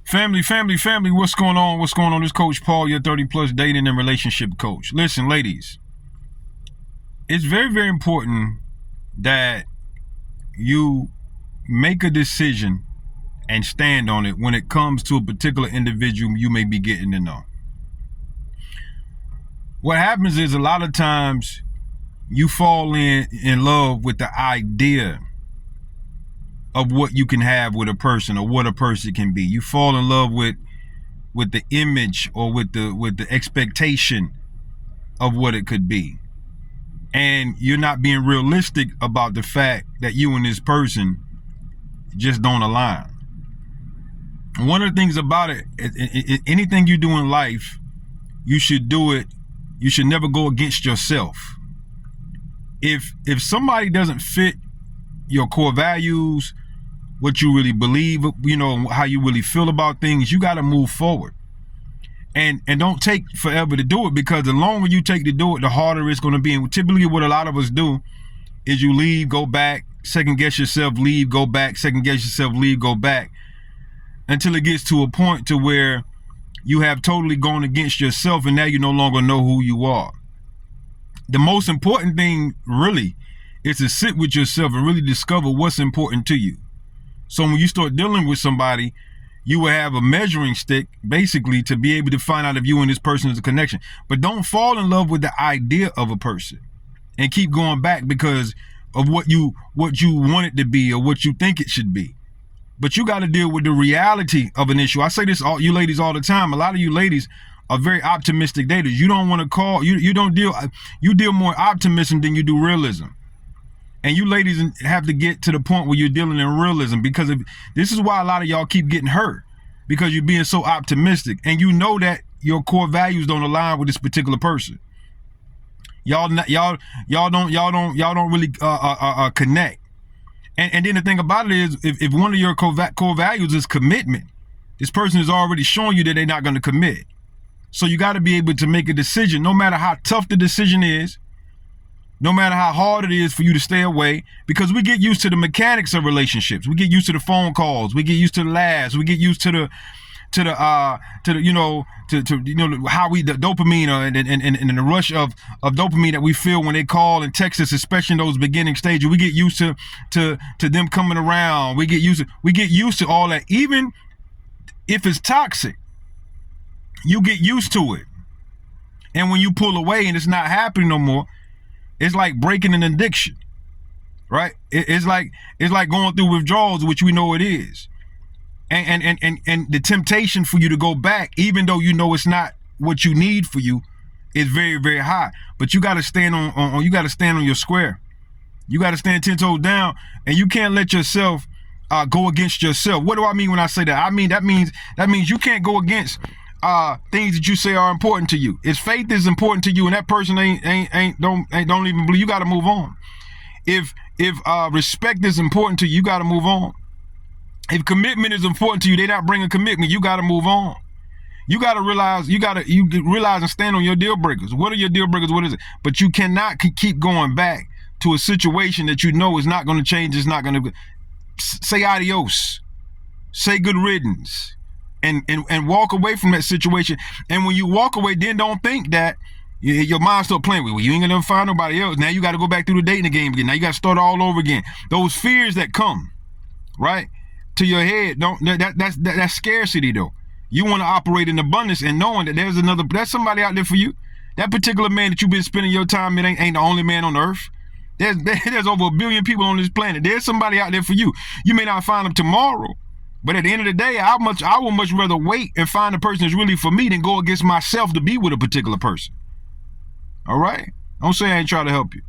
Family, what's going on? What's going on? This Coach Paul, your 30-plus dating and relationship coach. Listen, ladies, it's very, very important that you make a decision and stand on it when it comes to a particular individual you may be getting to know. What happens is a lot of times you fall in love with the idea of what you can have with a person or what a person can be. You fall in love with the image or with the expectation of what it could be. And you're not being realistic about the fact that you and this person just don't align. One of the things about it, anything you do in life, you should never go against yourself. If somebody doesn't fit your core values, what you really believe, how you really feel about things, you got to move forward. And don't take forever to do it, because the longer you take to do it, the harder it's going to be. And typically what a lot of us do is you leave, go back, second guess yourself, leave, go back, second guess yourself, leave, go back, until it gets to a point to where you have totally gone against yourself and now you no longer know who you are. The most important thing really is to sit with yourself and really discover what's important to you. So when you start dealing with somebody, you will have a measuring stick basically to be able to find out if you and this person is a connection. But don't fall in love with the idea of a person and keep going back because of what you want it to be or what you think it should be. But you got to deal with the reality of an issue. I say this you ladies all the time. A lot of you ladies are very optimistic daters. You don't want to call, you deal more optimism than you do realism. And you ladies have to get to the point where you're dealing in realism, because this is why a lot of y'all keep getting hurt, because you're being so optimistic and you know that your core values don't align with this particular person. Y'all don't really connect. And then the thing about it is, if one of your core values is commitment, this person is already showing you that they're not going to commit. So you got to be able to make a decision, no matter how tough the decision is, no matter how hard it is for you to stay away, because we get used to the mechanics of relationships. We get used to the phone calls. We get used to the laughs. We get used to the how the dopamine and the rush of dopamine that we feel when they call and text us, especially in those beginning stages. We get used to them coming around. We get used to all that. Even if it's toxic, you get used to it. And when you pull away and it's not happening no more, it's like breaking an addiction, right? It's like going through withdrawals, which we know it is. And the temptation for you to go back, even though you know it's not what you need for you, is very, very high. But you got to stand on your square. You got to stand 10 toes down, and you can't let yourself go against yourself. What do I mean when I say that? I mean that means you can't go against things that you say are important to you. If faith is important to you and that person don't even believe, you got to move on. If respect is important to you, you got to move on. If commitment is important to you, they're not bringing commitment, you got to move on. You got to realize, you realize and stand on your deal breakers. What are your deal breakers? What is it? But you cannot keep going back to a situation that you know is not going to change. It's not going to say adios, say good riddance, and walk away from that situation. And when you walk away, then don't think that your mind start playing with you. You ain't gonna find nobody else. Now you got to go back through the dating game again. Now you got to start all over again. Those fears that come, right, to your head, that's scarcity though. You want to operate in abundance and knowing that there's somebody out there for you. That particular man that you've been spending your time with ain't the only man on earth. There's over 1 billion people on this planet. There's somebody out there for you. You may not find them tomorrow, but at the end of the day, I would much rather wait and find a person that's really for me than go against myself to be with a particular person. All right? Don't say I ain't trying to help you.